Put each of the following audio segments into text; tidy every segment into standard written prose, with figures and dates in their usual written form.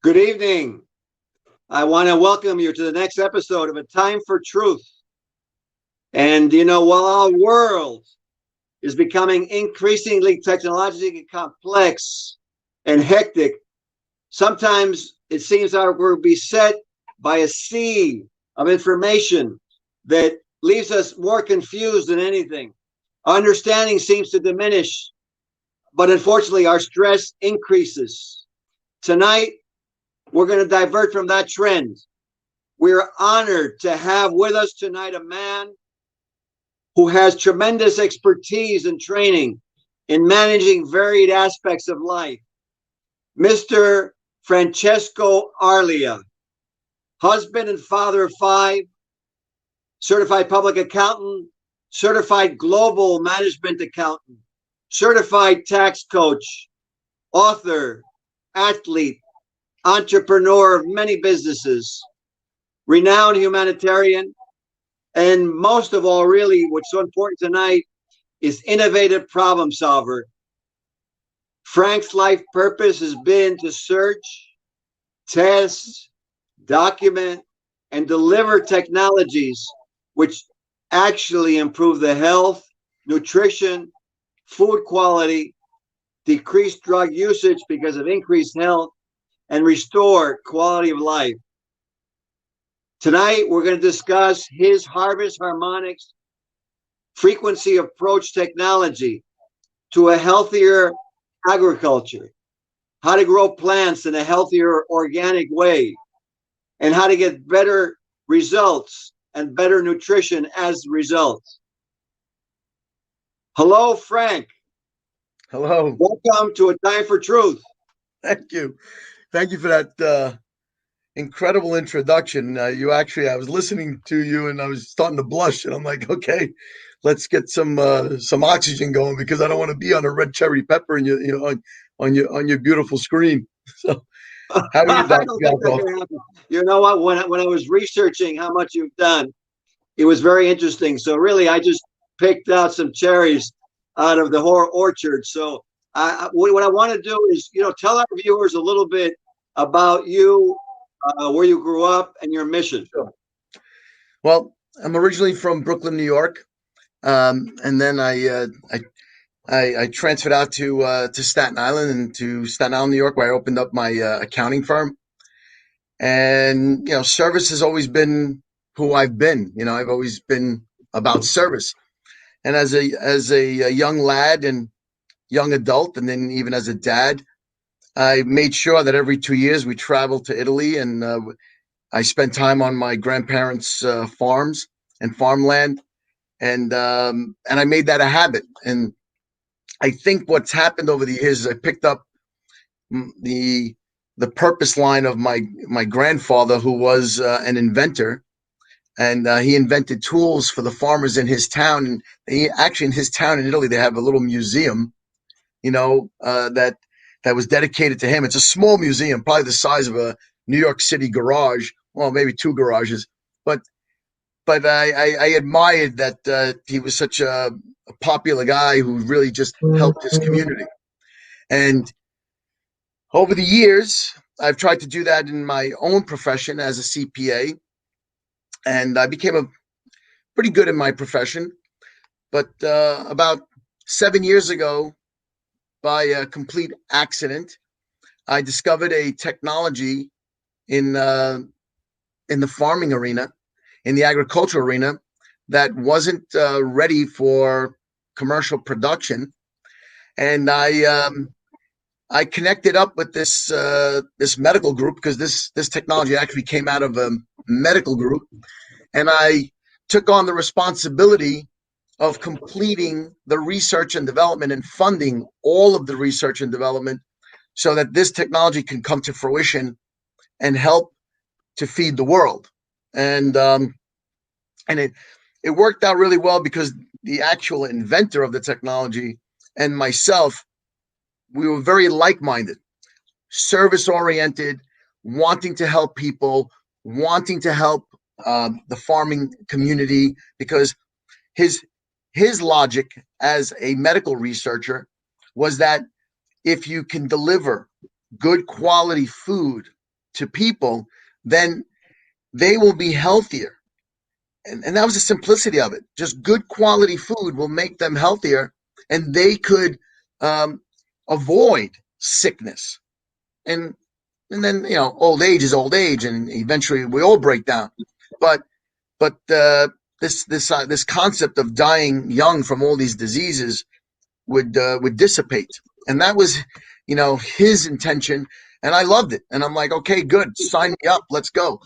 Good evening. I want to welcome you to the next episode of A Time for Truth. And while our world is becoming increasingly technologically complex and hectic, sometimes it seems that we're beset by a sea of information that leaves us more confused than anything. Our understanding seems to diminish, but unfortunately, our stress increases. Tonight, we're going to divert from that trend. We're honored to have with us tonight a man who has tremendous expertise and training in managing varied aspects of life. Mr. Francesco Arlia, husband and father of five, certified public accountant, certified global management accountant, certified tax coach, author, athlete, entrepreneur of many businesses, renowned humanitarian, and most of all, really, what's so important tonight is innovative problem solver. Frank's life purpose has been to search, test, document, and deliver technologies which actually improve the health, nutrition, food quality, decrease drug usage because of increased health, and restore quality of life. Tonight, we're going to discuss his Harvest Harmonics frequency approach technology to a healthier agriculture, how to grow plants in a healthier organic way, and how to get better results and better nutrition as results. Hello, Frank. Hello. Welcome to A Time for Truth. Thank you. Thank you for that incredible introduction. I was listening to you and I was starting to blush, and I'm like, okay, let's get some oxygen going because I don't want to be on a red cherry pepper and on your beautiful screen. So, how are you, I Dr. don't think that's Galko? going to happen. You know what? When I was researching how much you've done, it was very interesting. So really, I just picked out some cherries out of the whole orchard. So what I want to do is, tell our viewers a little bit about you, where you grew up, and your mission. Sure. Well, I'm originally from Brooklyn, New York, and then I transferred out to Staten Island and to Staten Island, New York, where I opened up my accounting firm. And service has always been who I've been. I've always been about service. And as a young lad and young adult, and then even as a dad, I made sure that every 2 years we traveled to Italy, and I spent time on my grandparents' farms and farmland, and I made that a habit. And I think what's happened over the years is I picked up the the purpose line of my grandfather, who was an inventor, and he invented tools for the farmers in his town. And he actually, in his town in Italy, they have a little museum, that was dedicated to him. It's a small museum, probably the size of a New York City garage, well, maybe two garages. But I admired that he was such a popular guy who really just helped his community. And over the years, I've tried to do that in my own profession as a CPA, and I became pretty good in my profession. But about 7 years ago, by a complete accident, I discovered a technology in in the farming arena, in the agricultural arena, that wasn't ready for commercial production, and I connected up with this medical group, because this technology actually came out of a medical group, and I took on the responsibility of completing the research and development and funding all of the research and development so that this technology can come to fruition and help to feed the world. And it worked out really well, because the actual inventor of the technology and myself, we were very like-minded, service oriented, wanting to help people, wanting to help the farming community, because his his logic as a medical researcher was that if you can deliver good quality food to people, then they will be healthier. And that was the simplicity of it. Just good quality food will make them healthier, and they could avoid sickness. And then old age is old age, and eventually we all break down. But this concept of dying young from all these diseases would dissipate, and that was his intention, and I loved it. And I'm like, okay, good, sign me up, let's go.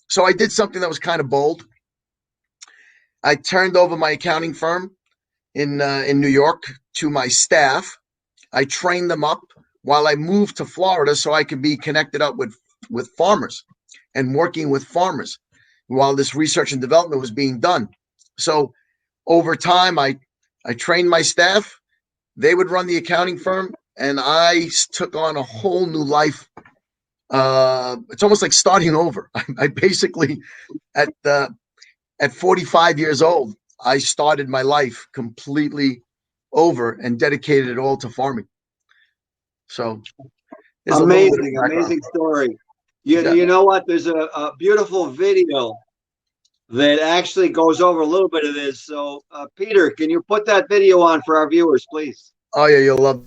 So I did something that was kind of bold. I turned over my accounting firm in New York to my staff. I trained them up while I moved to Florida so I could be connected up with farmers and working with farmers while this research and development was being done. So over time, I trained my staff. They would run the accounting firm, and I took on a whole new life. It's almost like starting over. I basically, at 45 years old, I started my life completely over and dedicated it all to farming. So amazing story. You know what? There's a beautiful video that actually goes over a little bit of this. So, Peter, can you put that video on for our viewers, please? Oh yeah, you'll love.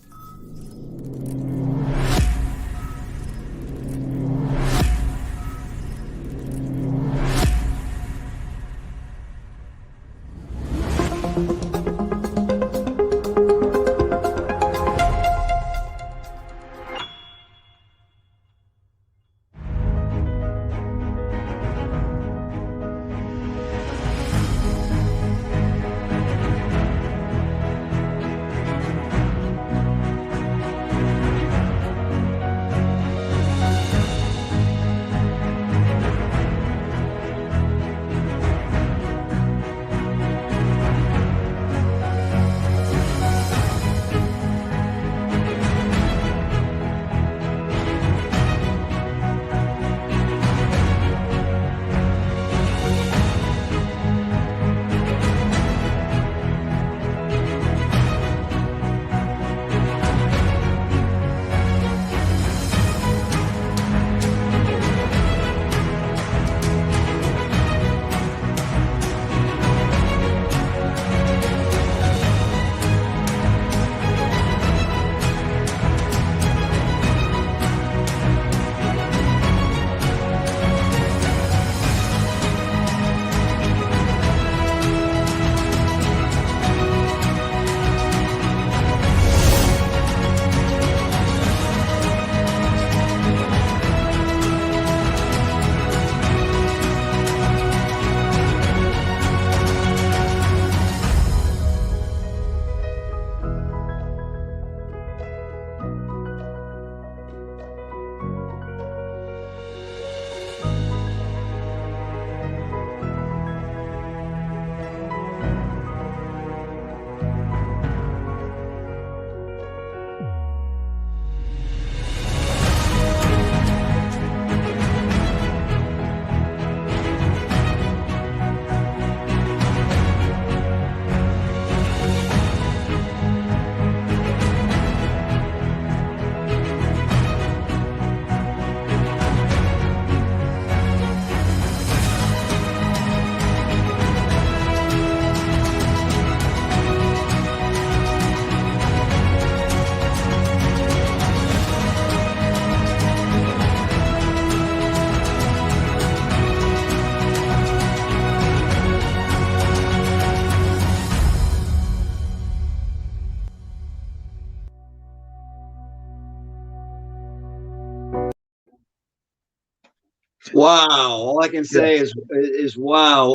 Wow. All I can say is wow.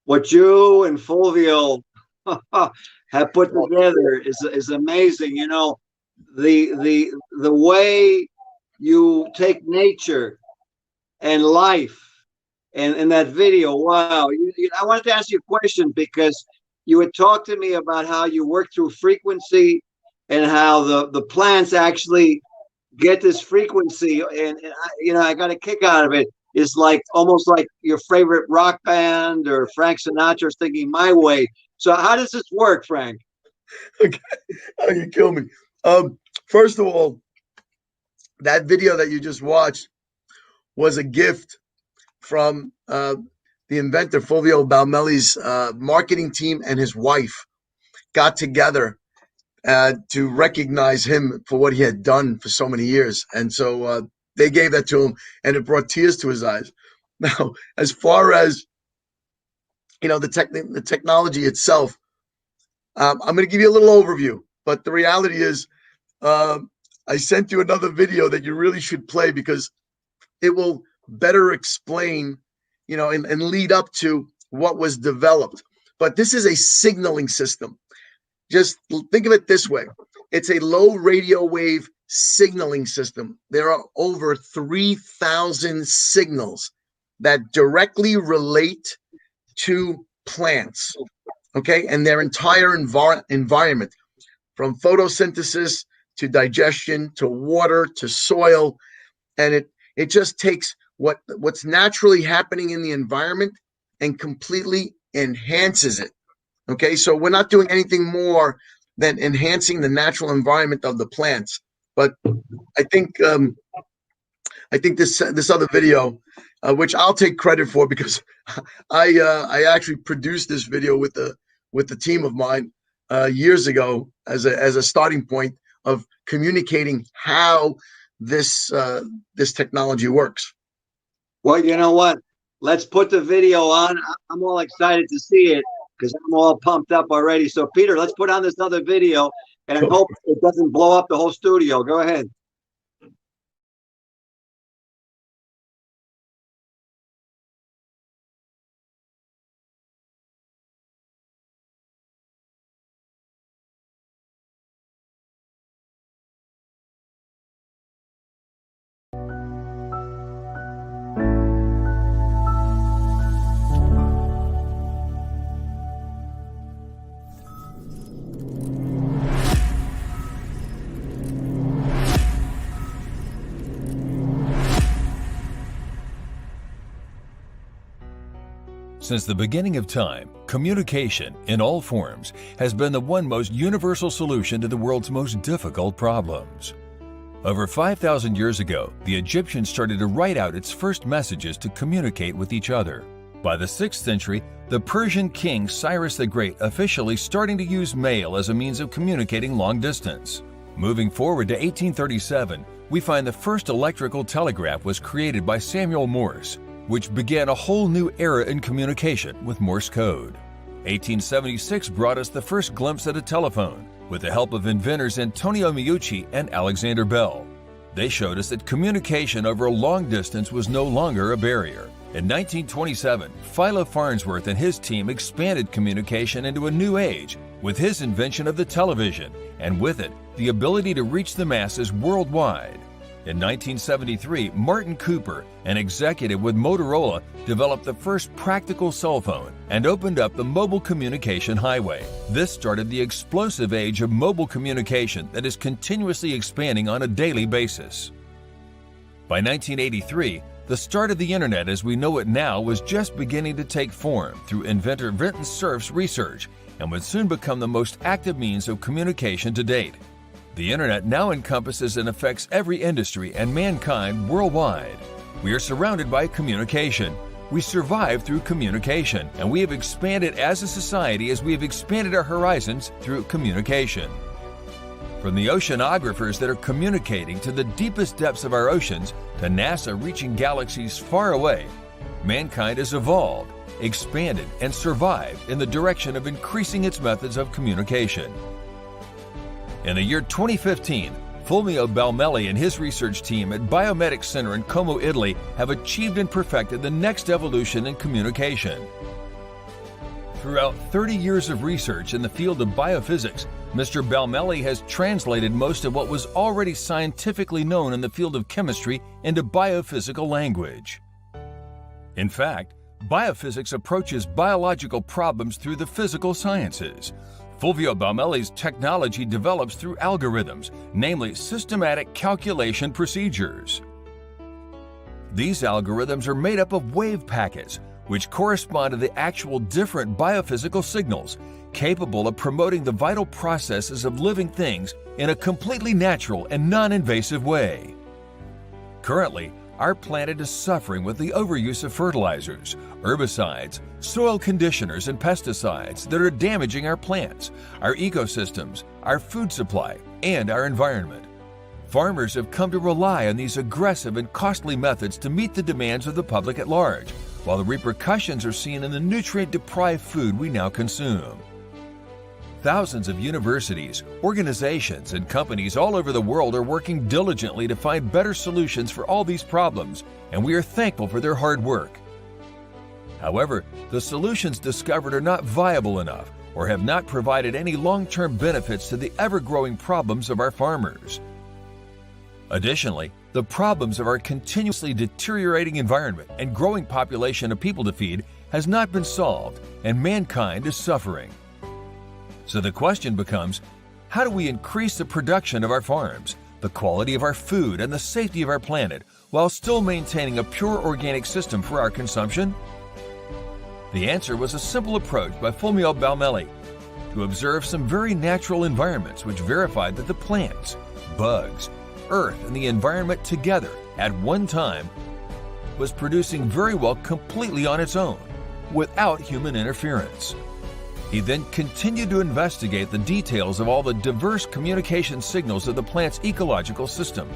What you and Fulvio have put together is amazing. You know, the way you take nature and life and in that video. Wow. I wanted to ask you a question because you had talked to me about how you work through frequency and how the plants actually get this frequency, and I got a kick out of it. It's like almost like your favorite rock band or Frank Sinatra's Thinking My Way. So how does this work, Frank? Okay. Oh, you kill me. First of all, that video that you just watched was a gift from the inventor, Fulvio Balmelli's marketing team, and his wife got together to recognize him for what he had done for so many years. And so they gave that to him, and it brought tears to his eyes. Now, as far as the technology itself, I'm going to give you a little overview. But the reality is, I sent you another video that you really should play because it will better explain, and lead up to what was developed. But this is a signaling system. Just think of it this way. It's a low radio wave signaling system. There are over 3,000 signals that directly relate to plants, okay, and their entire environment, from photosynthesis to digestion to water to soil. And it just takes what's naturally happening in the environment and completely enhances it. Okay, so we're not doing anything more than enhancing the natural environment of the plants. But I think this other video, which I'll take credit for because I actually produced this video with the team of mine years ago as a starting point of communicating how this technology works. Well, you know what? Let's put the video on. I'm all excited to see it because I'm all pumped up already. So, Peter, let's put on this other video, and I hope it doesn't blow up the whole studio. Go ahead. Since the beginning of time, communication in all forms has been the one most universal solution to the world's most difficult problems. Over 5,000 years ago, the Egyptians started to write out its first messages to communicate with each other. By the 6th century, the Persian king Cyrus the Great officially starting to use mail as a means of communicating long distance. Moving forward to 1837, we find the first electrical telegraph was created by Samuel Morse, which began a whole new era in communication with Morse code. 1876 brought us the first glimpse at a telephone with the help of inventors Antonio Meucci and Alexander Bell. They showed us that communication over a long distance was no longer a barrier. In 1927, Philo Farnsworth and his team expanded communication into a new age with his invention of the television, and with it, the ability to reach the masses worldwide. In 1973, Martin Cooper, an executive with Motorola, developed the first practical cell phone and opened up the mobile communication highway. This started the explosive age of mobile communication that is continuously expanding on a daily basis. By 1983, the start of the Internet as we know it now was just beginning to take form through inventor Vinton Cerf's research and would soon become the most active means of communication to date. The Internet now encompasses and affects every industry and mankind worldwide. We are surrounded by communication. We survive through communication, and we have expanded as a society as we have expanded our horizons through communication. From the oceanographers that are communicating to the deepest depths of our oceans to NASA reaching galaxies far away, mankind has evolved, expanded, and survived in the direction of increasing its methods of communication. In the year 2015, Fulvio Balmelli and his research team at Biomedics Center in Como, Italy have achieved and perfected the next evolution in communication. Throughout 30 years of research in the field of biophysics, Mr. Balmelli has translated most of what was already scientifically known in the field of chemistry into biophysical language. In fact, biophysics approaches biological problems through the physical sciences. Fulvio Balmelli's technology develops through algorithms, namely systematic calculation procedures. These algorithms are made up of wave packets, which correspond to the actual different biophysical signals, capable of promoting the vital processes of living things in a completely natural and non-invasive way. Currently, our planet is suffering with the overuse of fertilizers, herbicides, soil conditioners, and pesticides that are damaging our plants, our ecosystems, our food supply, and our environment. Farmers have come to rely on these aggressive and costly methods to meet the demands of the public at large, while the repercussions are seen in the nutrient-deprived food we now consume. Thousands of universities, organizations, and companies all over the world are working diligently to find better solutions for all these problems, and we are thankful for their hard work. However, the solutions discovered are not viable enough or have not provided any long-term benefits to the ever-growing problems of our farmers. Additionally, the problems of our continuously deteriorating environment and growing population of people to feed has not been solved, and mankind is suffering. So the question becomes, how do we increase the production of our farms, the quality of our food, and the safety of our planet, while still maintaining a pure organic system for our consumption? The answer was a simple approach by Fulmio Baumelli to observe some very natural environments which verified that the plants, bugs, earth, and the environment together at one time was producing very well completely on its own, without human interference. He then continued to investigate the details of all the diverse communication signals of the plant's ecological system.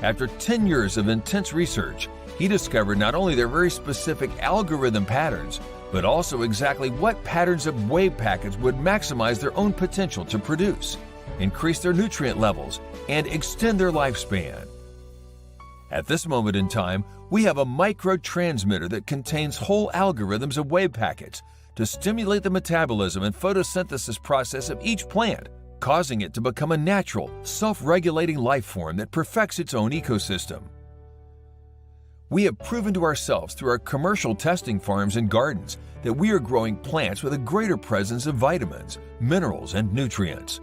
After 10 years of intense research, he discovered not only their very specific algorithm patterns, but also exactly what patterns of wave packets would maximize their own potential to produce, increase their nutrient levels, and extend their lifespan. At this moment in time, we have a microtransmitter that contains whole algorithms of wave packets to stimulate the metabolism and photosynthesis process of each plant, causing it to become a natural, self-regulating life form that perfects its own ecosystem. We have proven to ourselves through our commercial testing farms and gardens that we are growing plants with a greater presence of vitamins, minerals, and nutrients.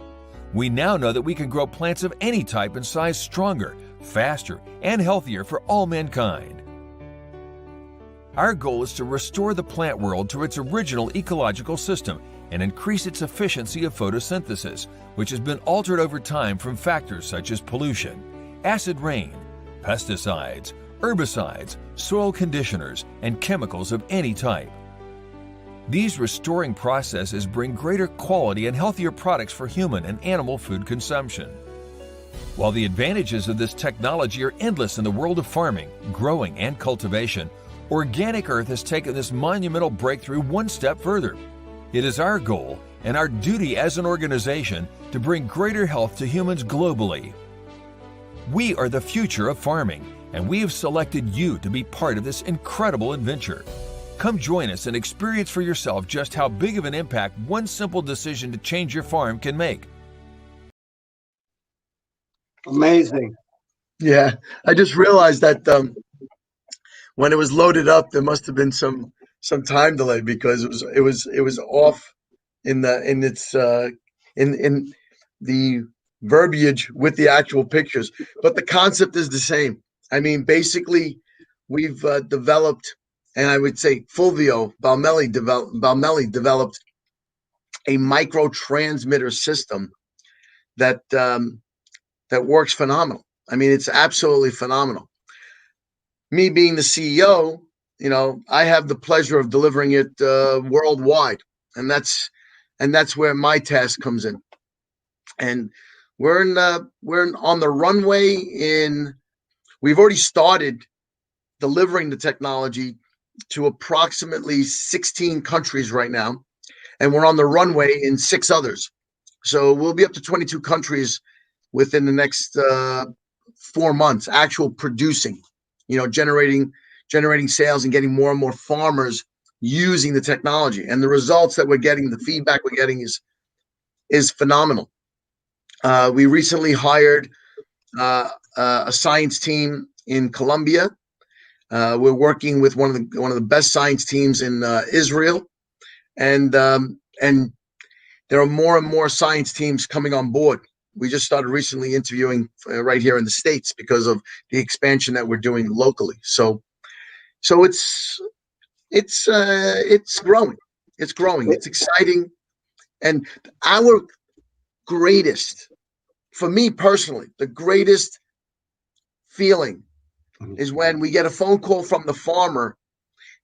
We now know that we can grow plants of any type and size stronger, faster, and healthier for all mankind. Our goal is to restore the plant world to its original ecological system and increase its efficiency of photosynthesis, which has been altered over time from factors such as pollution, acid rain, pesticides, herbicides, soil conditioners, and chemicals of any type. These restoring processes bring greater quality and healthier products for human and animal food consumption. While the advantages of this technology are endless in the world of farming, growing, and cultivation, Organic Earth has taken this monumental breakthrough one step further. It is our goal and our duty as an organization to bring greater health to humans globally. We are the future of farming, and we have selected you to be part of this incredible adventure. Come join us and experience for yourself just how big of an impact one simple decision to change your farm can make. Amazing. Yeah, I just realized that when it was loaded up, there must have been some time delay because it was off in the verbiage with the actual pictures, but the concept is the same. I mean, basically, we've developed, and I would say Fulvio Baumelli developed a microtransmitter system that works phenomenal. I mean, it's absolutely phenomenal. Me being the CEO, I have the pleasure of delivering it worldwide, and that's where my task comes in. And we're on the runway we've already started delivering the technology to approximately 16 countries right now, and we're on the runway in 6 others. So we'll be up to 22 countries within the next 4 months, actual producing, generating sales and getting more and more farmers using the technology. And the results that we're getting, the feedback we're getting is phenomenal. We recently hired a science team in Colombia. We're working with one of the best science teams in Israel, and there are more and more science teams coming on board. We just started recently interviewing right here in the States because of the expansion that we're doing locally. So it's growing. It's growing. It's exciting. And for me personally, the greatest feeling is when we get a phone call from the farmer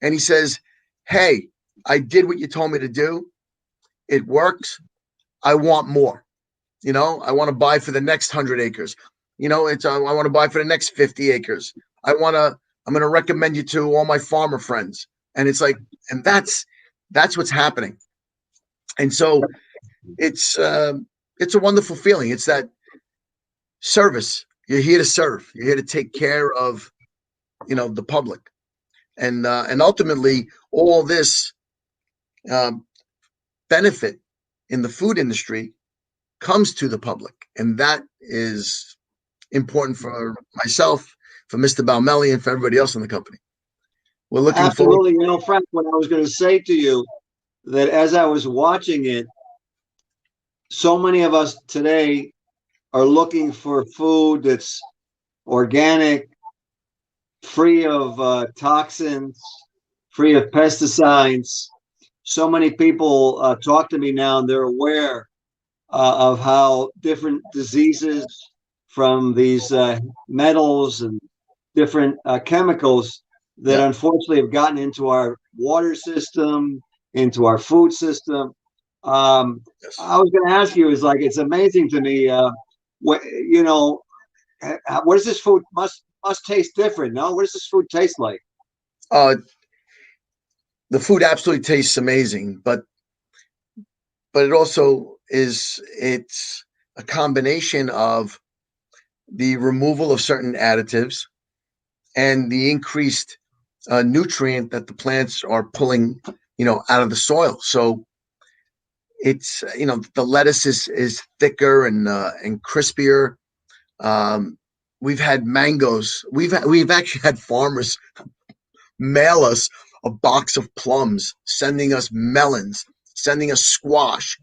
and he says, "Hey, I did what you told me to do. It works. I want more. I want to buy for the next 100 acres. I want to buy for the next 50 acres. I'm going to recommend you to all my farmer friends." And it's like, and that's what's happening. And so it's a wonderful feeling. It's that service. You're here to serve. You're here to take care of, the public. And ultimately all this benefit in the food industry comes to the public. And that is important for myself, for Mr. Baumeli, and for everybody else in the company. We're looking Absolutely. forward. Frank, what I was going to say to you, that as I was watching it, so many of us today are looking for food that's organic, free of toxins, free of pesticides. So many people talk to me now, and they're aware of how different diseases from these metals and different chemicals that unfortunately have gotten into our water system, into our food system. Yes. I was going to ask you, it's amazing to me, what does this food must taste different? No, what does this food taste like? The food absolutely tastes amazing, but it also it's a combination of the removal of certain additives and the increased nutrient that the plants are pulling, out of the soil. So it's, the lettuce is thicker and crispier. We've had mangoes. We've actually had farmers mail us a box of plums, sending us melons, sending us squash,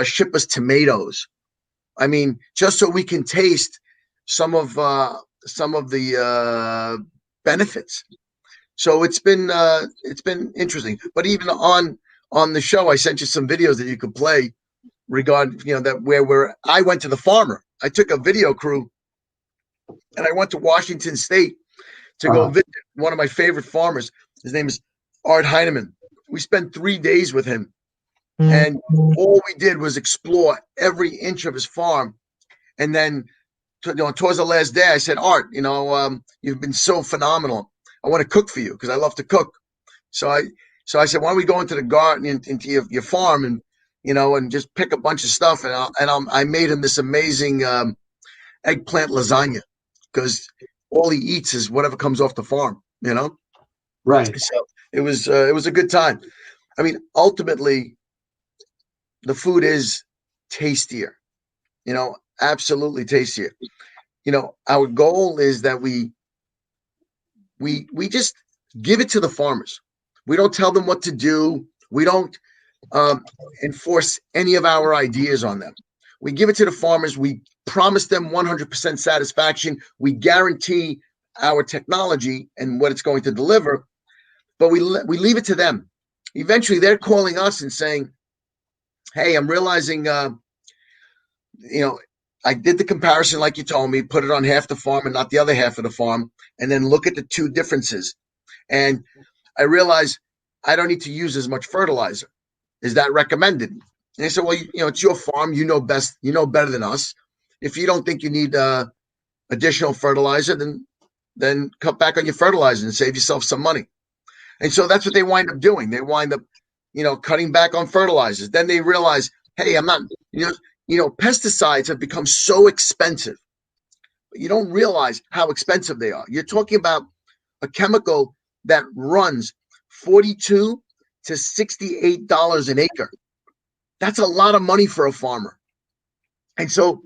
ship us tomatoes. I mean, just so we can taste some of the benefits. So it's been interesting. But even on the show, I sent you some videos that you could play regarding, that where I went to the farmer. I took a video crew and I went to Washington State to go visit one of my favorite farmers. His name is Art Heineman. We spent 3 days with him, and all we did was explore every inch of his farm. And then, towards the last day, I said, "Art, you've been so phenomenal. I want to cook for you because I love to cook." So I said, "Why don't we go into the garden, into your farm, and and just pick a bunch of stuff?" And I made him this amazing eggplant lasagna, because all he eats is whatever comes off the farm. Right. So it was a good time. I mean, ultimately, the food is tastier. Absolutely tastier. Our goal is that we just give it to the farmers. We don't tell them what to do. We don't enforce any of our ideas on them. We give it to the farmers. We promise them 100% satisfaction. We guarantee our technology and what it's going to deliver, but we leave it to them. Eventually, they're calling us and saying, "Hey, I'm realizing, I did the comparison like you told me, put it on half the farm and not the other half of the farm, and then look at the two differences. And I realize I don't need to use as much fertilizer. Is that recommended?" And they said, "Well, it's your farm. You know best. You know better than us. If you don't think you need additional fertilizer, then cut back on your fertilizer and save yourself some money." And so that's what they wind up doing. They wind up, cutting back on fertilizers. Then they realize, hey, I'm not, pesticides have become so expensive. But you don't realize how expensive they are. You're talking about a chemical that runs $42 to $68 an acre. That's a lot of money for a farmer. And so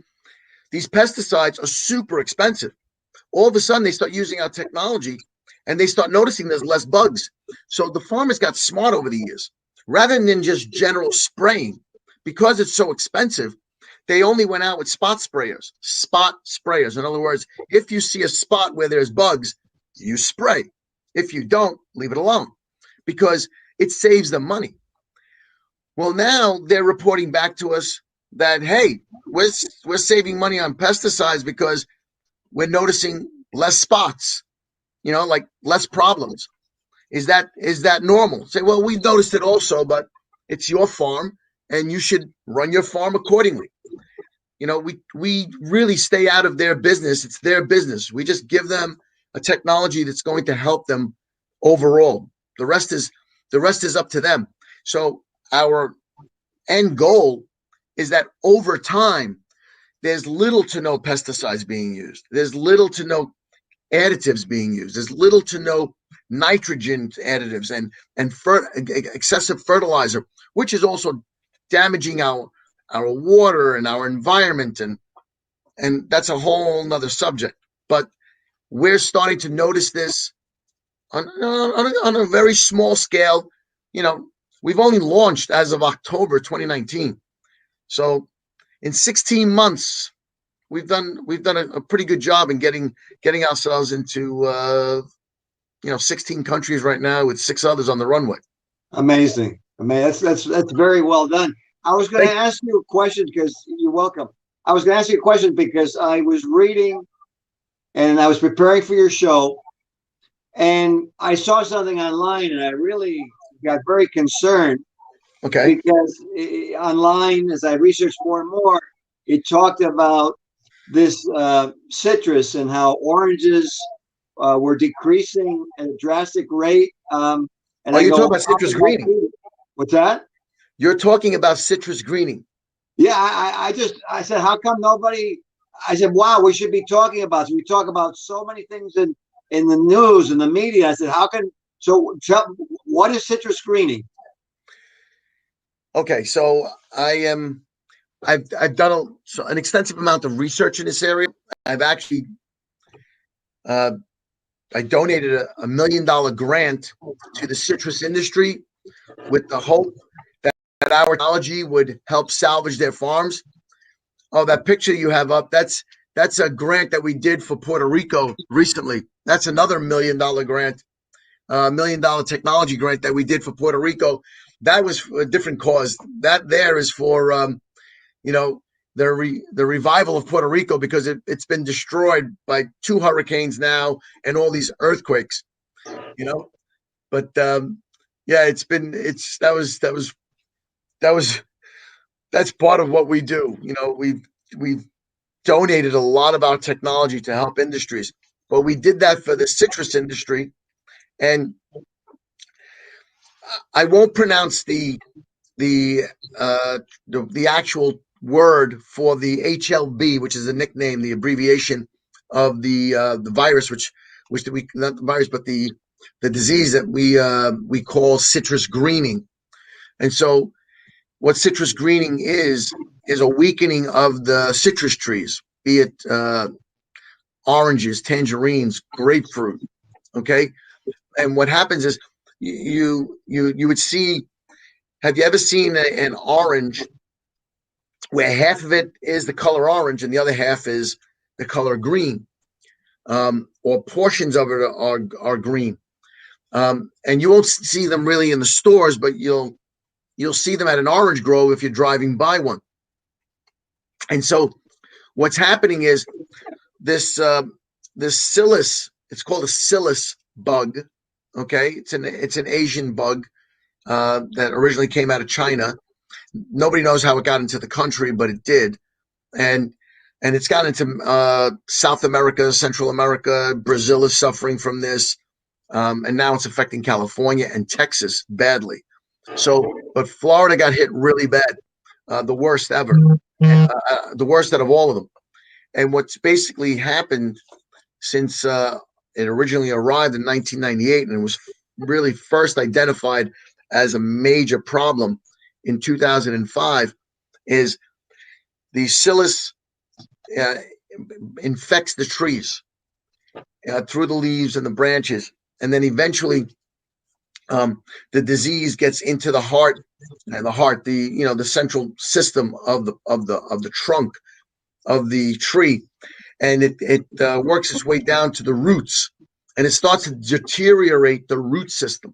these pesticides are super expensive. All of a sudden, they start using our technology and they start noticing there's less bugs. So the farmers got smart over the years. Rather than just general spraying, because it's so expensive, they only went out with spot sprayers. In other words, if you see a spot where there's bugs, you spray. If you don't, leave it alone, because it saves them money. Well, now they're reporting back to us that, hey, we're saving money on pesticides because we're noticing less spots. like less problems. Is that normal? Say, well, we've noticed it also, but it's your farm and you should run your farm accordingly. We really stay out of their business. It's their business. We just give them a technology that's going to help them overall. The rest is up to them. So our end goal is that over time, there's little to no pesticides being used. There's little to no additives being used. There's little to no nitrogen additives and excessive fertilizer, which is also damaging our water and our environment, and that's a whole nother subject. But we're starting to notice this on a very small scale. We've only launched as of October 2019, so in 16 months we've done a pretty good job in getting ourselves into 16 countries right now, with 6 others on the runway. Amazing. That's very well done. I was going to ask you a question because you're welcome. I was going to ask you a question because I was reading and I was preparing for your show, and I saw something online and I really got very concerned. Okay. Because online, as I researched more and more, it talked about this citrus and how oranges were decreasing at a drastic rate. And you're talking about citrus greening. What's that? You're talking about citrus greening. Yeah, I said, how come nobody? I said, wow, we should be talking about this. We talk about so many things in the news and the media. I said, how can? So, what is citrus greening? Okay, so I've done an extensive amount of research in this area. I've actually I donated a $1 million grant to the citrus industry with the hope that our technology would help salvage their farms. Oh, that picture you have up, that's a grant that we did for Puerto Rico recently. That's another $1 million grant, $1 million technology grant that we did for Puerto Rico. That was for a different cause. That there is for the revival of Puerto Rico, because it's been destroyed by 2 hurricanes now and all these earthquakes. But yeah, that's part of what we do. We've donated a lot of our technology to help industries, but we did that for the citrus industry. And I won't pronounce the actual word for the HLB, which is the nickname, the abbreviation of the virus, which we, not the virus, but the disease that we call citrus greening. And so what citrus greening is a weakening of the citrus trees, be it oranges, tangerines, grapefruit. Okay. And what happens is you would see, have you ever seen an orange where half of it is the color orange and the other half is the color green, or portions of it are green? And you won't see them really in the stores, but you'll see them at an orange grove if you're driving by one. And so what's happening is this psyllus, it's called a psyllus bug. Okay, it's an Asian bug that originally came out of China. Nobody knows how it got into the country, but it did. And it's gotten into South America, Central America. Brazil is suffering from this. And now it's affecting California and Texas badly. So, but Florida got hit really bad, the worst ever, the worst out of all of them. And what's basically happened since it originally arrived in 1998 and it was really first identified as a major problem in 2005 is the psyllus infects the trees through the leaves and the branches, and then eventually the disease gets into the heart, and the central system of the trunk of the tree, and it works its way down to the roots, and it starts to deteriorate the root system.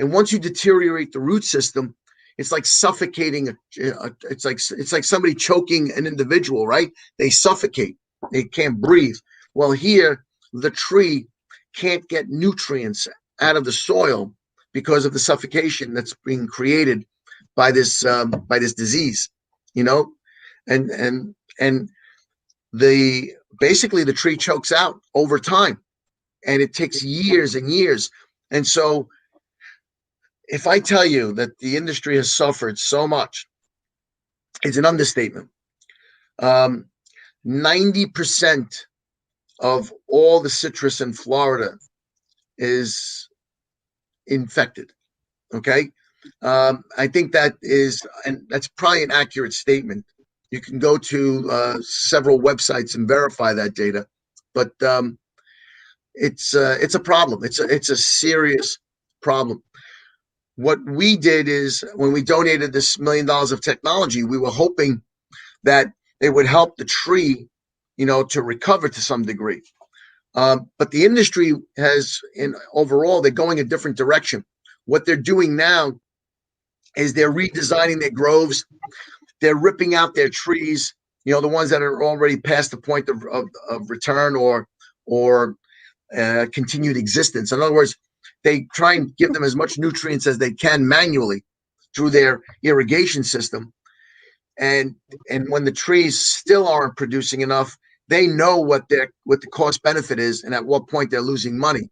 And once you deteriorate the root system, it's like suffocating. It's like somebody choking an individual, right? They suffocate. They can't breathe. Well, here the tree can't get nutrients out of the soil because of the suffocation that's being created by this disease, you know, and basically the tree chokes out over time, and it takes years and years. And so if I tell you that the industry has suffered so much, it's an understatement. 90% of all the citrus in Florida is infected. Okay. I think that's probably an accurate statement. You can go to several websites and verify that data, but it's a problem. It's a serious problem. What we did is, when we donated this $1 million of technology, we were hoping that it would help the tree, to recover to some degree. But the industry overall, they're going a different direction. What they're doing now is they're redesigning their groves. They're ripping out their trees, the ones that are already past the point of return or continued existence. In other words, they try and give them as much nutrients as they can manually through their irrigation system. And when the trees still aren't producing enough, they know what the cost benefit is and at what point they're losing money.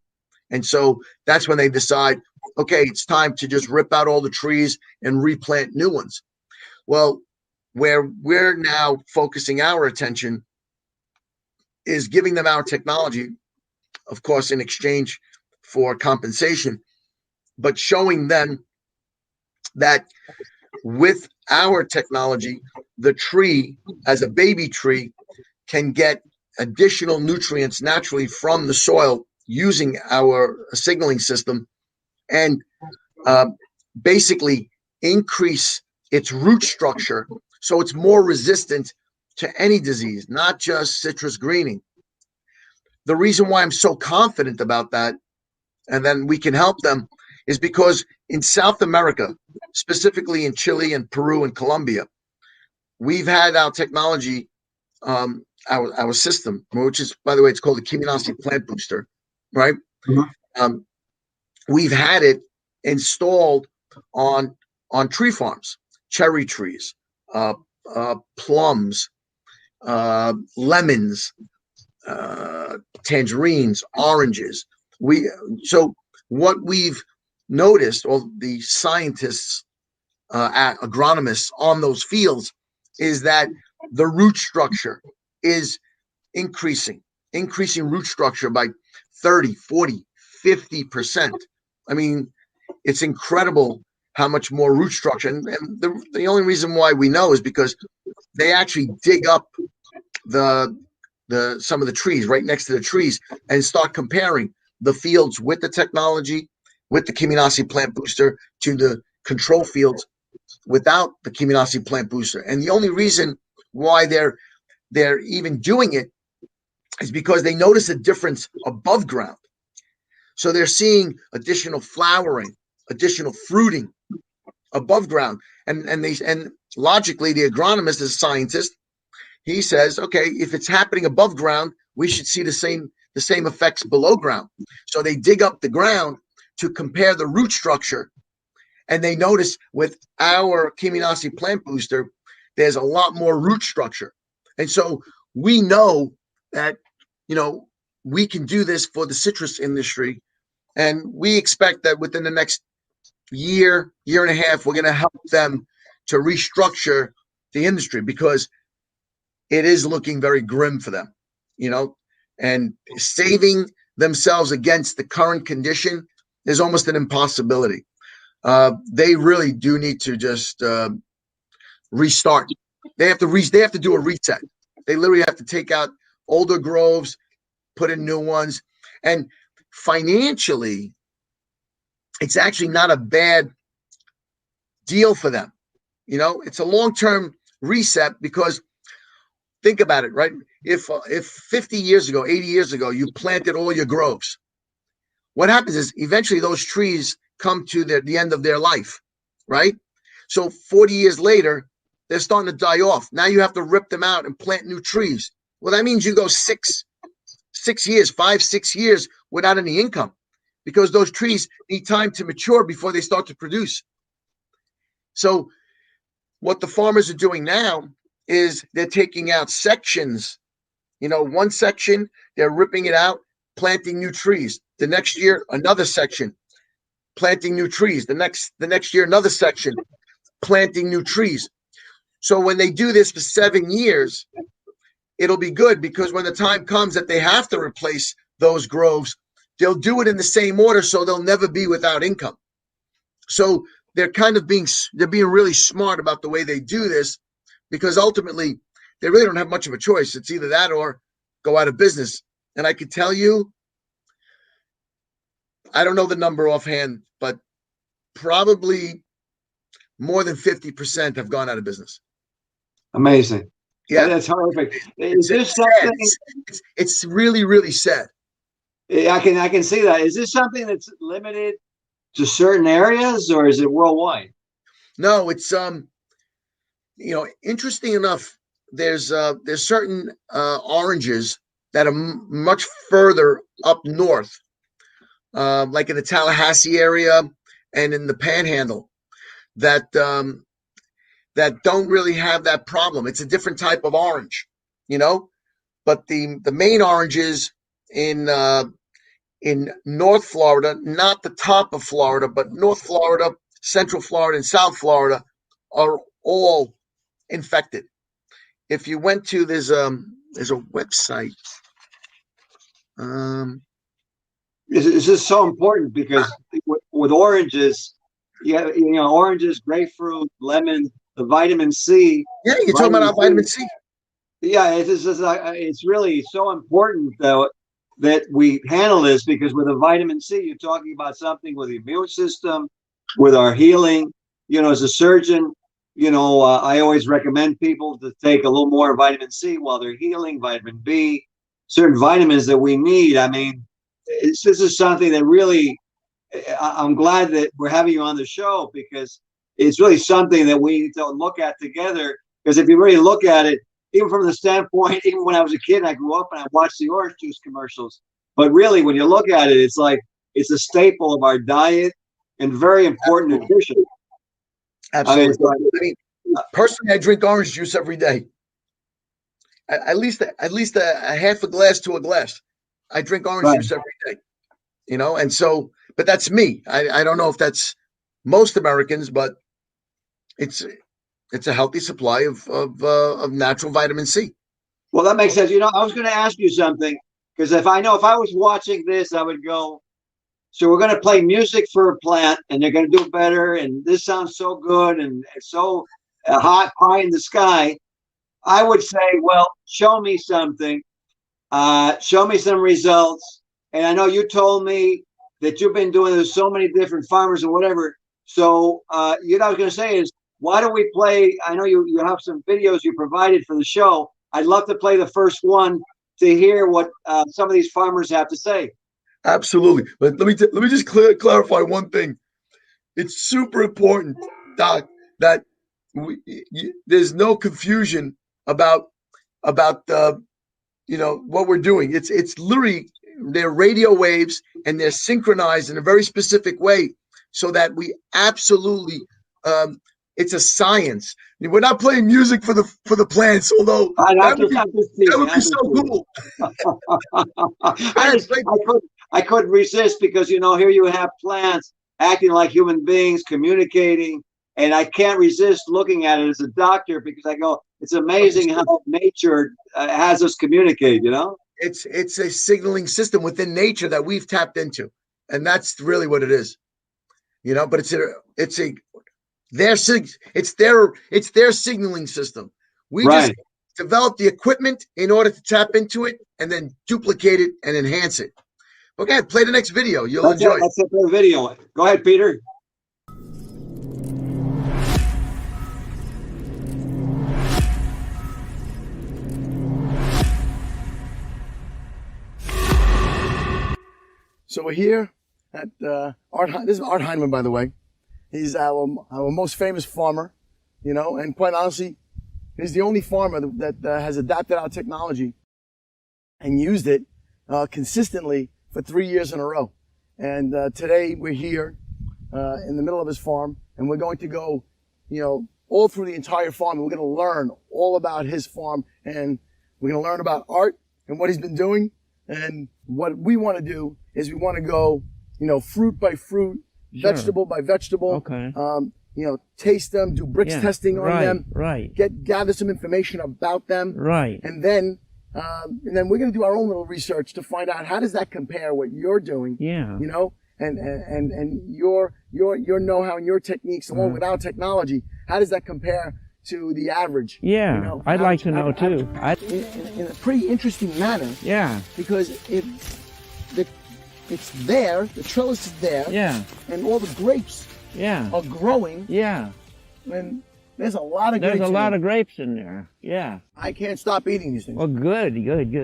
And so that's when they decide, okay, it's time to just rip out all the trees and replant new ones. Well, where we're now focusing our attention is giving them our technology, of course, in exchange for compensation, but showing them that with our technology, the tree, as a baby tree, can get additional nutrients naturally from the soil using our signaling system, and basically increase its root structure so it's more resistant to any disease, not just citrus greening. The reason why I'm so confident about that, and then we can help them, is because in South America, specifically in Chile and Peru and Colombia, we've had our technology, our system, which is, by the way, it's called the Kiminasi Plant Booster, right? Mm-hmm. We've had it installed on tree farms, cherry trees, plums, lemons, tangerines, oranges. So what we've noticed, all the scientists, agronomists on those fields, is that the root structure is increasing root structure by 30, 40, 50%. I mean, it's incredible how much more root structure. And the only reason why we know is because they actually dig up some of the trees right next to the trees and start comparing the fields with the technology, with the Kiminasi Plant Booster, to the control fields without the Kiminasi Plant Booster. And the only reason why they're even doing it is because they notice a difference above ground. So they're seeing additional flowering, additional fruiting above ground. And logically, the agronomist, as a scientist, he says, okay, if it's happening above ground, we should see the same effects below ground. So they dig up the ground to compare the root structure. And they notice with our Kiminasi Plant Booster, there's a lot more root structure. And so we know that, we can do this for the citrus industry. And we expect that within the next year and a half, we're going to help them to restructure the industry, because it is looking very grim for them, and saving themselves against the current condition is almost an impossibility. They really do need to just restart. They have to do a reset. They literally have to take out older groves, put in new ones. And financially, it's actually not a bad deal for them. It's a long-term reset, because think about it, right? If 50 years ago, 80 years ago, you planted all your groves, what happens is eventually those trees come to the end of their life, right? So 40 years later, they're starting to die off. Now you have to rip them out and plant new trees. Well, that means you go six 6 years, 5, 6 years without any income because those trees need time to mature before they start to produce. So what the farmers are doing now is they're taking out sections. One section, they're ripping it out, planting new trees. The next year, another section, planting new trees. The next year, another section, planting new trees. So when they do this for 7 years, it'll be good because when the time comes that they have to replace those groves, they'll do it in the same order so they'll never be without income. So they're being really smart about the way they do this because ultimately they really don't have much of a choice. It's either that or go out of business. And I could tell you, I don't know the number offhand, but probably more than 50% have gone out of business. Amazing. Yeah, that's horrific. Is this something? It's really, really sad. I can see that. Is this something that's limited to certain areas, or is it worldwide? No, it's interesting enough. There's certain oranges that are much further up north, like in the Tallahassee area and in the Panhandle, that don't really have that problem. It's a different type of orange, but the main oranges in North Florida, not the top of Florida, but North Florida, Central Florida, and South Florida are all infected. If you went to there's a website. Is this so important because with oranges, oranges, grapefruit, lemon, the vitamin C. Yeah, you're talking about vitamin C. Yeah, it's really so important though that we handle this because with the vitamin C, you're talking about something with the immune system, with our healing. As a surgeon, I always recommend people to take a little more vitamin C while they're healing, vitamin B, certain vitamins that we need. I mean, this is something that really, I'm glad that we're having you on the show because it's really something that we need to look at together. Because if you really look at it, even from the standpoint, even when I was a kid, I grew up and I watched the orange juice commercials. But really, when you look at it, it's like it's a staple of our diet and very important nutrition. Absolutely. I mean, personally, I drink orange juice every day. At least a half a glass to a glass. I drink orange juice every day. And so, but that's me. I don't know if that's most Americans, but it's a healthy supply of natural vitamin C. Well, that makes sense. I was going to ask you something because if I was watching this, I would go, so we're going to play music for a plant and they're going to do better. And this sounds so good and so hot, high in the sky. I would say, well, show me something. Show me some results. And I know you told me that you've been doing this with so many different farmers and whatever. So, what I was going to say is, why don't we play? I know you have some videos you provided for the show. I'd love to play the first one to hear what some of these farmers have to say. Absolutely. But let me just clarify one thing. It's super important, Doc, that there's no confusion about what we're doing. It's literally they're radio waves and they're synchronized in a very specific way so that we absolutely it's a science. We're not playing music for the plants, although that would be so cool. I couldn't resist because here you have plants acting like human beings, communicating, and I can't resist looking at it as a doctor because I go, it's amazing how nature has us communicate. It's a signaling system within nature that we've tapped into, and that's really what it is. But it's their signaling system. We just developed the equipment in order to tap into it and then duplicate it and enhance it. Okay, play the next video. You'll enjoy it. That's it for the video. Go ahead, Peter. So we're here at Art. This is Art Heineman, by the way. He's our most famous farmer, and quite honestly, he's the only farmer that has adapted our technology and used it consistently for 3 years in a row. And today we're here in the middle of his farm, and we're going to go, all through the entire farm. And we're going to learn all about his farm, and we're going to learn about Art and what he's been doing. And what we want to do is we want to go, fruit by fruit, Sure. vegetable by vegetable. Okay. Taste them, do bricks testing on them, Right. gather some information about them, Right. and then we're going to do our own little research to find out how does that compare what you're doing, Yeah. and your know-how and your techniques along with our technology. How does that compare to the average? Yeah. I'd like to know too. In a pretty interesting manner, Yeah. because it's there, the trellis is there, Yeah. and all the grapes Yeah. are growing, Yeah. and there's a lot of There's grapes a in lot there. of grapes in there. Yeah. I can't stop eating these things. Well, good.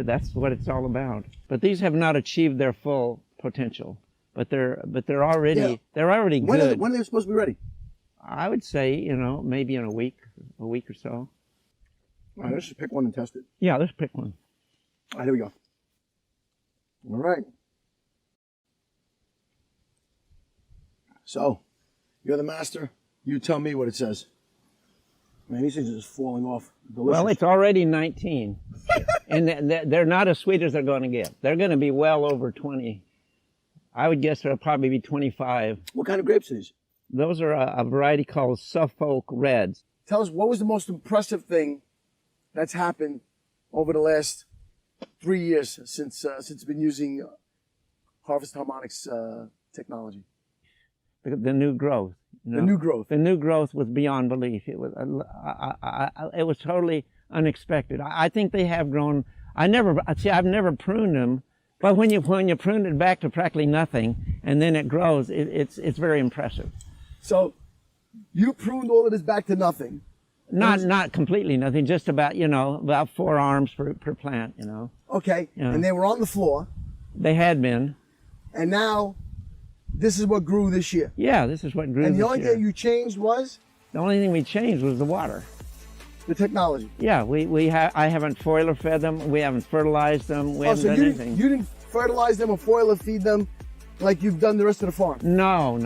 That's what it's all about. But these have not achieved their full potential. But they're already Yeah. they're already When good. are they supposed to be ready? I would say, maybe in a week or so. All right, let's just pick one and test it. Yeah, let's pick one. All right, here we go. All right. So, you're the master. You tell me what it says. Man, these things are just falling off. Delicious. Well, it's already 19, and they're not as sweet as they're going to get. They're going to be well over 20. I would guess they'll probably be 25. What kind of grapes are these? Those are a variety called Suffolk Reds. Tell us, what was the most impressive thing that's happened over the last 3 years since you've been using Harvest Harmonics technology? The new growth. The new growth. The new growth was beyond belief. It was it was totally unexpected. I think they have grown. I've never pruned them, but when you prune it back to practically nothing and then it grows, it's very impressive. So, you pruned all of this back to nothing. Not completely nothing, just about about 4 arms per plant. Okay, Yeah. and they were on the floor, They had been. and now this is what grew this year. Yeah, this is what grew. And the this only year. thing you changed was The only thing we changed was the water. the technology. Yeah, I haven't foliar fed them. We haven't fertilized them. We haven't So done you anything. didn't fertilize them or foliar feed them like you've done the rest of the farm. No.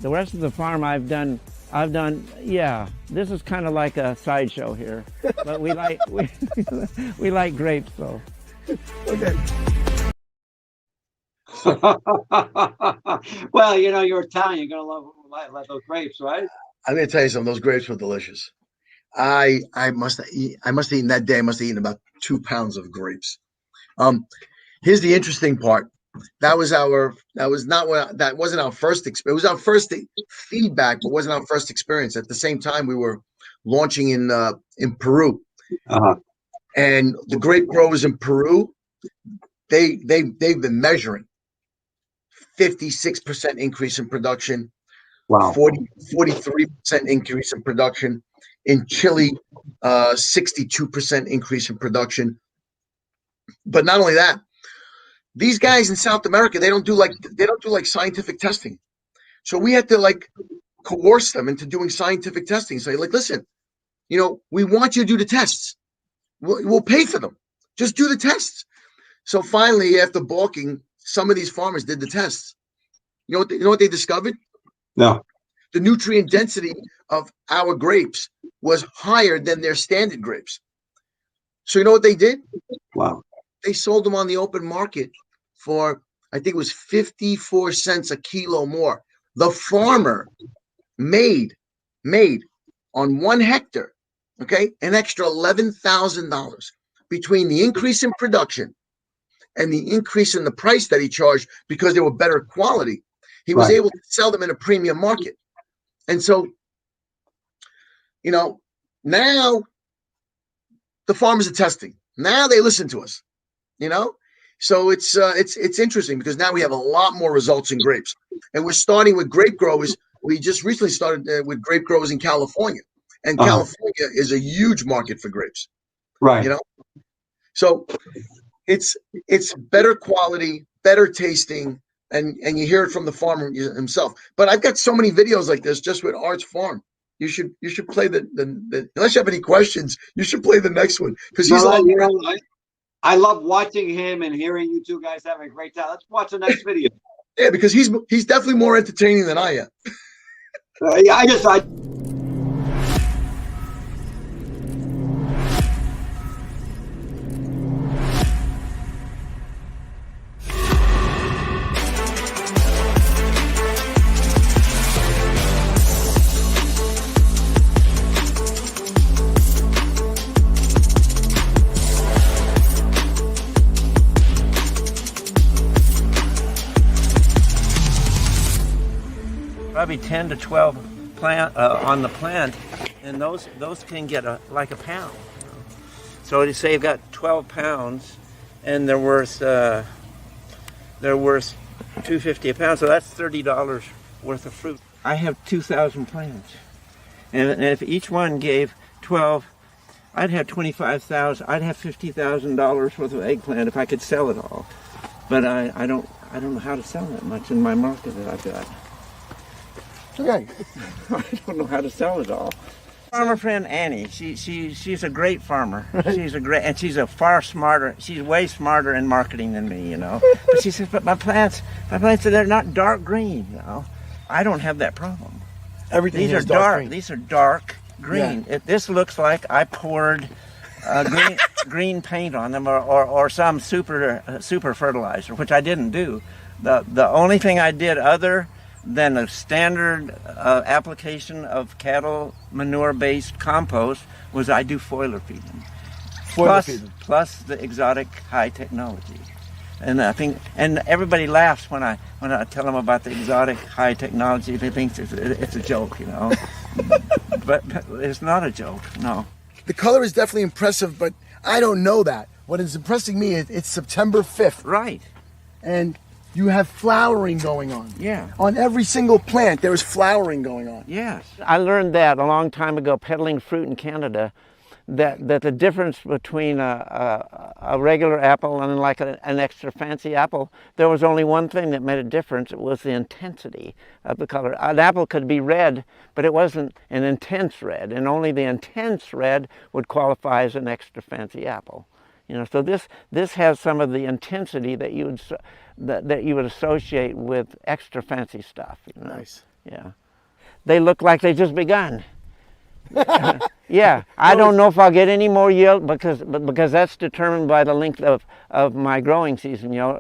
The rest of the farm I've done. Yeah, this is kind of like a sideshow here, but we like we like grapes though. Okay. Well, you're Italian. You're gonna love those grapes, right? I'm gonna tell you something. Those grapes were delicious. I must have eaten that day. I must have eaten about 2 pounds of grapes. Here's the interesting part. That wasn't our first experience. It was our first feedback, but wasn't our first experience. At the same time, we were launching in Peru, and the grape growers in Peru, they've been measuring 56% increase in production. Wow. 43% increase in production. In Chile, 62% increase in production. But not only that, these guys in South America, they don't do like scientific testing. So we had to coerce them into doing scientific testing. Say, listen, we want you to do the tests. We'll pay for them. Just do the tests. So finally, after balking, some of these farmers did the tests. You know what they discovered? No. The nutrient density of our grapes was higher than their standard grapes. So you know what they did? Wow. They sold them on the open market for, I think it was 54 cents a kilo more. The farmer made on 1 hectare, an extra $11,000 between the increase in production and the increase in the price that he charged because they were better quality. He was able to sell them in a premium market. And so, now the farmers are testing. Now they listen to us, So it's interesting because now we have a lot more results in grapes. And we're starting with grape growers. We just recently started with grape growers in California. And California is a huge market for grapes. Right. So it's better quality, better tasting, and you hear it from the farmer himself. But I've got so many videos like this just with Art's farm. You should play the unless you have any questions, you should play the next one because he's I love watching him and hearing you two guys having a great time. Let's watch the next video. Yeah, because he's definitely more entertaining than I am. Yeah, I Probably 10 to 12 plant on the plant, and those can get like a pound. So you say you've got 12 pounds, and they're worth $2.50 a pound. So that's $30 worth of fruit. I have 2,000 plants, and if each one gave 12, I'd have 25,000. I'd have $50,000 worth of eggplant if I could sell it all. But I don't know how to sell that much in my market that I've got. Okay. I don't know how to sell it all. Farmer friend Annie, she's a great farmer. She's a far smarter. She's way smarter in marketing than me, you know. But she says, but my plants, they're not dark green, you know. I don't have that problem. Everything These is are dark. green. These are dark green. Yeah. This looks like I poured green paint on them, or some super fertilizer, which I didn't do. The only thing I did other than a standard application of cattle manure-based compost was I do foliar feeding. Plus the exotic high technology. And I think, and everybody laughs when I tell them about the exotic high technology. They think it's a joke, you know. but it's not a joke, no. The color is definitely impressive, but I don't know that. What is impressing me is it's September 5th. Right. And you have flowering going on. Yeah. On every single plant, there is flowering going on. Yes. I learned that a long time ago peddling fruit in Canada, that the difference between a regular apple and like an extra fancy apple, there was only one thing that made a difference. It was the intensity of the color. An apple could be red, but it wasn't an intense red, and only the intense red would qualify as an extra fancy apple. You know, so this has some of the intensity that you would associate with extra fancy stuff. You know? Nice. Yeah. They look like they just begun. Yeah, I don't know if I'll get any more yield because that's determined by the length of my growing season, you know.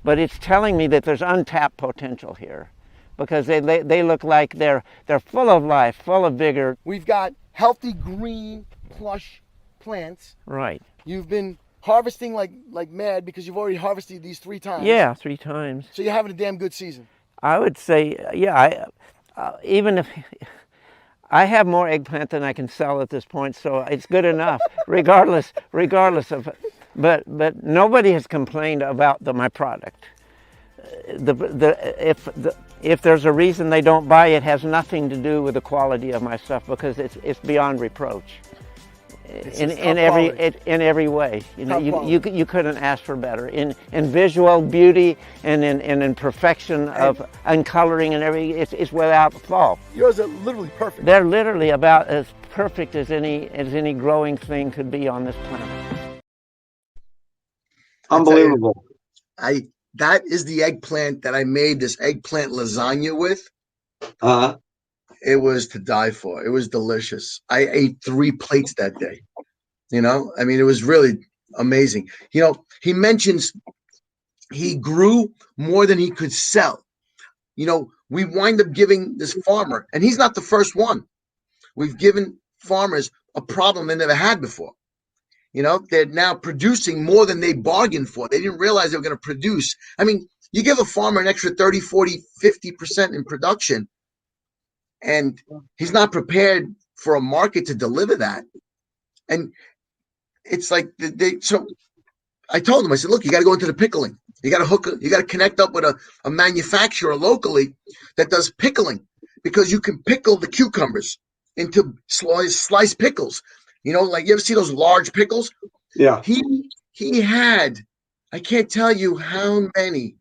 But it's telling me that there's untapped potential here, because they look like they're full of life, full of vigor. We've got healthy green plush plants. Right. You've been harvesting like mad because you've already harvested these 3 times. Yeah, 3 times. So you're having a damn good season. I would say, yeah. Even if I have more eggplant than I can sell at this point, so it's good enough, regardless of. But nobody has complained about my product. If there's a reason they don't buy it, it has nothing to do with the quality of my stuff, because it's beyond reproach. In every way, you know, you couldn't ask for better in visual beauty and in perfection and coloring and everything. It's without fault. Yours are literally perfect. They're literally about as perfect as any growing thing could be on this planet. Unbelievable. That is the eggplant that I made this eggplant lasagna with. It was to die for. It was delicious. I ate 3 plates that day. You know, I mean, it was really amazing. You know, he mentions he grew more than he could sell. You know, we wind up giving this farmer, and he's not the first one. We've given farmers a problem they never had before. You know, they're now producing more than they bargained for. They didn't realize they were going to produce. I mean, you give a farmer an extra 30, 40, 50% in production, and he's not prepared for a market to deliver that. And it's like so I told him, I said, look, you got to go into the pickling. You got to connect up with a manufacturer locally that does pickling, because you can pickle the cucumbers into sliced pickles. You know, like, you ever see those large pickles? Yeah. He had, I can't tell you how many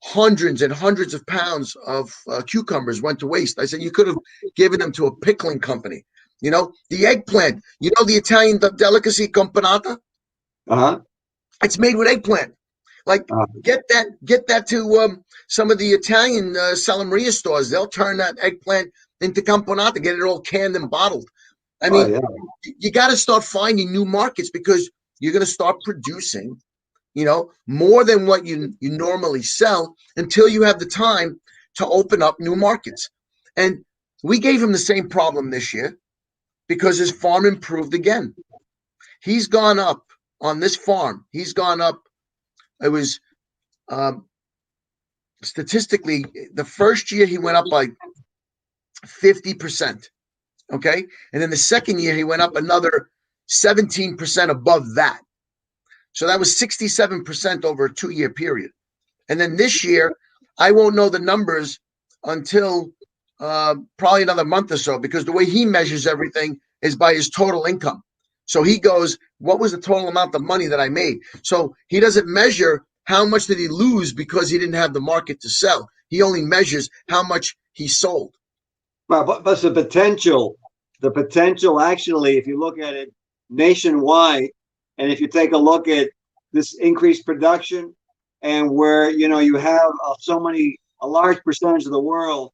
hundreds and hundreds of pounds of cucumbers went to waste. I said, you could have given them to a pickling company. You know, the eggplant, you know, the Italian delicacy campanata? It's made with eggplant. Like Uh, get that to some of the Italian Salameria stores. They'll turn that eggplant into camponata, get it all canned and bottled. I oh mean, yeah. you got to start finding new markets because you're going to start producing, more than what you normally sell until you have the time to open up new markets. And we gave him the same problem this year because his farm improved again. He's gone up on this farm. He's gone up. It was statistically the first year he went up by 50%. Okay. And then the second year he went up another 17% above that. So that was 67% over a 2-year period. And then this year, I won't know the numbers until probably another month or so, because the way he measures everything is by his total income. So he goes, what was the total amount of money that I made? So he doesn't measure how much did he lose because he didn't have the market to sell. He only measures how much he sold. But the potential actually, if you look at it nationwide, and if you take a look at this increased production, and where you have a large percentage of the world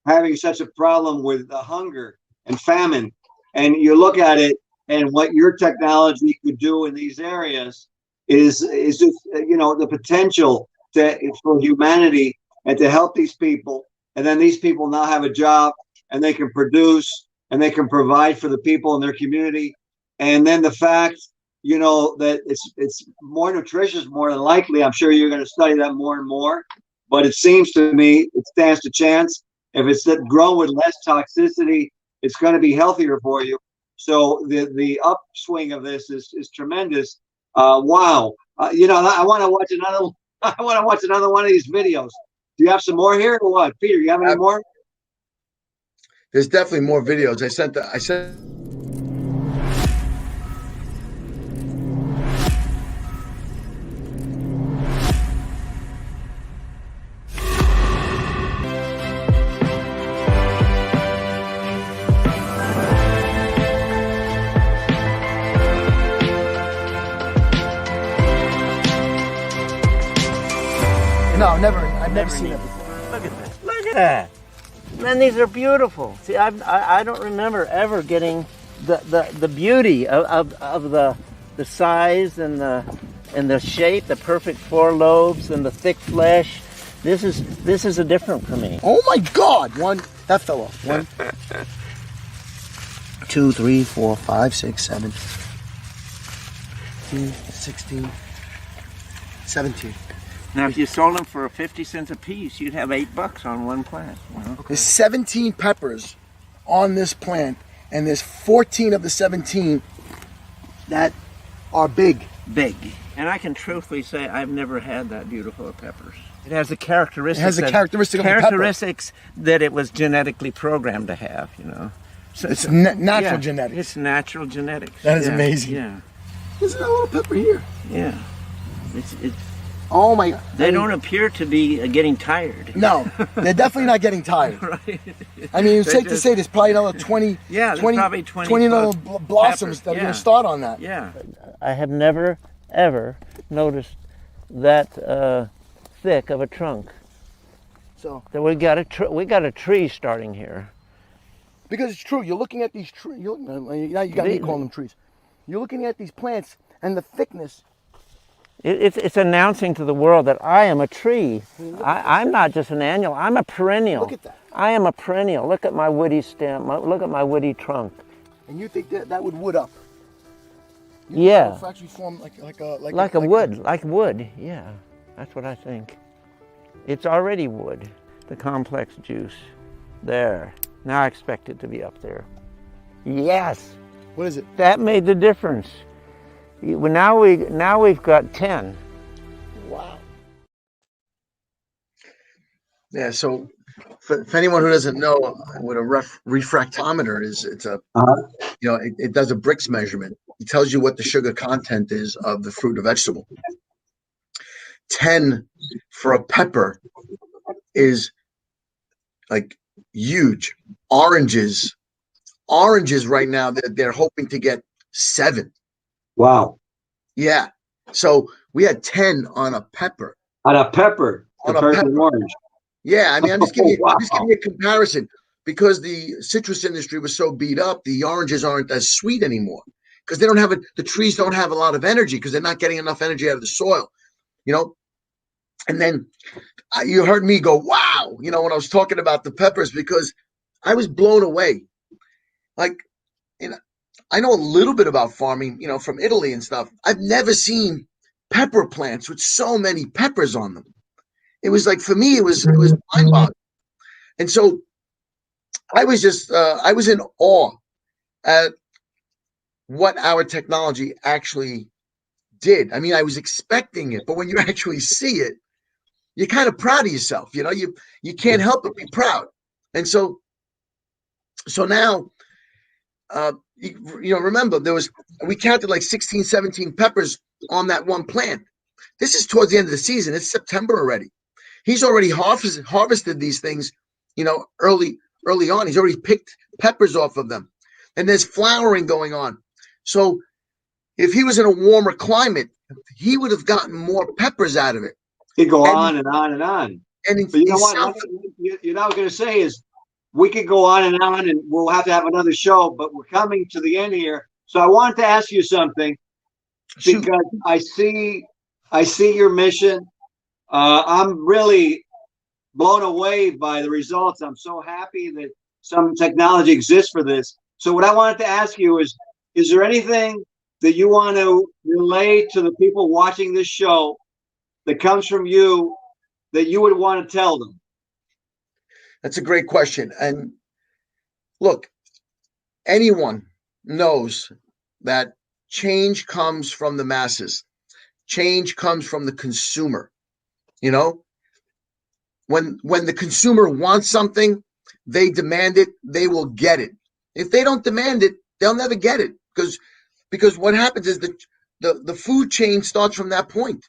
having such a problem with hunger and famine, and you look at it and what your technology could do in these areas is just the potential for humanity and to help these people, and then these people now have a job and they can produce and they can provide for the people in their community, and then the fact that it's more nutritious, more than likely. I'm sure you're going to study that more and more, but it seems to me it stands to chance if it's grown with less toxicity, it's going to be healthier for you. So the upswing of this is tremendous. Wow. I want to watch another. I want to watch another one of these videos. Do you have some more here or what, Peter? You have any more? There's definitely more videos. I sent. No, I've never seen it before. Look at this. Look at that. Man, these are beautiful. See, I don't remember ever getting the beauty of the size and the shape, the perfect 4 lobes and the thick flesh. This is a different for me. Oh my God! That fell off. 1, 2, 3, 4, 5, 6, 7, 16, 17. Now, if you sold them for 50 cents a piece, you'd have $8 on one plant. There's 17 peppers on this plant, and there's 14 of the 17 that are big. Big. And I can truthfully say I've never had that beautiful of peppers. It has the characteristics that it was genetically programmed to have, So, it's natural genetics. It's natural genetics. That is amazing. Yeah. There's a little pepper here. Yeah. It's Oh my God. They don't appear to be getting tired. No, they're definitely not getting tired. Right. I mean, it's safe to say there's probably another 20, probably 20 little blossoms that are going to start on that. Yeah. I have never, ever noticed that thick of a trunk. So we got a tree starting here. Because it's true. You're looking at these trees. Now you got me calling them trees. You're looking at these plants and the thickness. It's announcing to the world that I am a tree. I'm not just an annual. I'm a perennial. Look at that. I am a perennial. Look at my woody stem. Look at my woody trunk. And you think that would wood up? Yeah. It'll actually form like wood. Yeah, that's what I think. It's already wood. The complex juice. There. Now I expect it to be up there. Yes. What is it? That made the difference. Now we've got 10. Wow. Yeah. So, for anyone who doesn't know what a refractometer is, it's it does a Brix measurement. It tells you what the sugar content is of the fruit or vegetable. 10 for a pepper is like huge. Oranges right now they're hoping to get 7. Wow. Yeah. So We had 10 on a pepper. On a pepper On a compared to pepper. orange. Yeah, I mean, I'm just giving you, Wow. I'm just giving you a comparison because the citrus industry was so beat up. The oranges aren't as sweet anymore because they don't have it. The trees don't have a lot of energy because they're not getting enough energy out of the soil, you know. And then you heard me go, wow, you know, when I was talking about the peppers because I was blown away. Like, you know, I know a little bit about farming, you know, from Italy and stuff. I've never seen pepper plants with so many peppers on them. It was like for me, it was mind-boggling. And so I was just I was in awe at what our technology actually did. I mean, I was expecting it, but when you actually see it, you're kind of proud of yourself. You know, you can't help but be proud. And so now you know, remember we counted like 16, 17 peppers on that one plant. This is towards the end of the season. It's September already. He's already harvested these things, you know, early on. He's already picked peppers off of them. And there's flowering going on. So if he was in a warmer climate, he would have gotten more peppers out of it. He'd go on and on and on. And but you know what? You're not going to say is we could go on, and we'll have to have another show, but we're coming to the end here. So I wanted to ask you something because I see your mission. I'm really blown away by the results. I'm so happy that some technology exists for this. So what I wanted to ask you is there anything that you want to relay to the people watching this show that comes from you that you would want to tell them? That's a great question. And look, anyone knows that change comes from the masses. Change comes from the consumer. You know, when the consumer wants something, they demand it, they will get it. If they don't demand it, they'll never get it because what happens is the food chain starts from that point.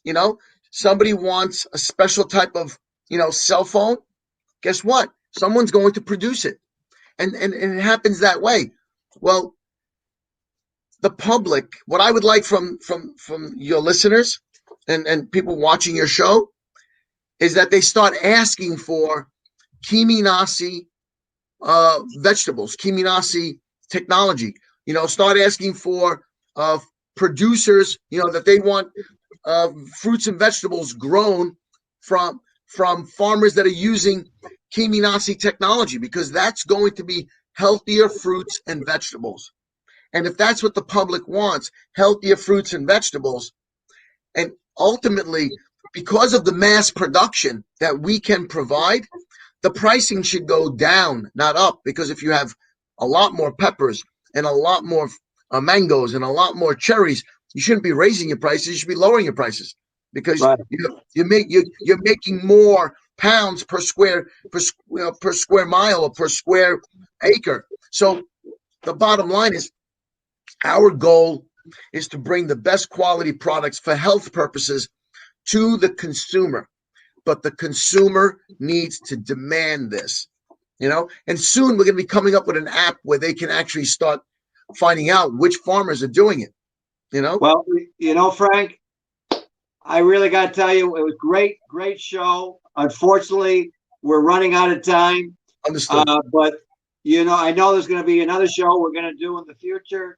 You know, somebody wants a special type of, you know, cell phone. Guess what? Someone's going to produce it. And it happens that way. Well, the public, what I would like from your listeners and people watching your show is that they start asking for Kimi Nasi vegetables, Kimi Nasi technology. You know, start asking for producers, you know, that they want fruits and vegetables grown from farmers that are using Kimi Nasi technology, because that's going to be healthier fruits and vegetables. And if that's what the public wants, healthier fruits and vegetables, and ultimately, because of the mass production that we can provide, the pricing should go down, not up, because if you have a lot more peppers and a lot more mangoes and a lot more cherries, you shouldn't be raising your prices. You should be lowering your prices because right. you're making more pounds per square mile or per square acre. So the bottom line is our goal is to bring the best quality products for health purposes to the consumer, but the consumer needs to demand this, you know, and soon we're going to be coming up with an app where they can actually start finding out which farmers are doing it, you know? Well, you know, Frank, I really got to tell you, it was great show. Unfortunately, we're running out of time. Understood. But, you know, I know there's going to be another show we're going to do in the future.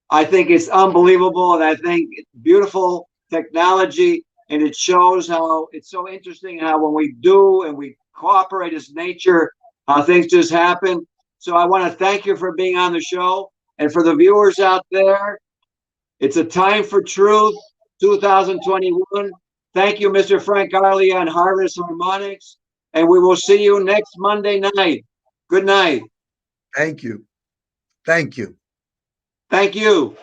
I think it's unbelievable, and I think it's beautiful technology, and it shows how it's so interesting how when we do and we cooperate as nature, how things just happen. So I want to thank you for being on the show, and for the viewers out there, it's a time for truth, 2021. Thank you, Mr. Frank Arlia on Harvest Harmonics, and we will see you next Monday night. Good night. Thank you. Thank you. Thank you.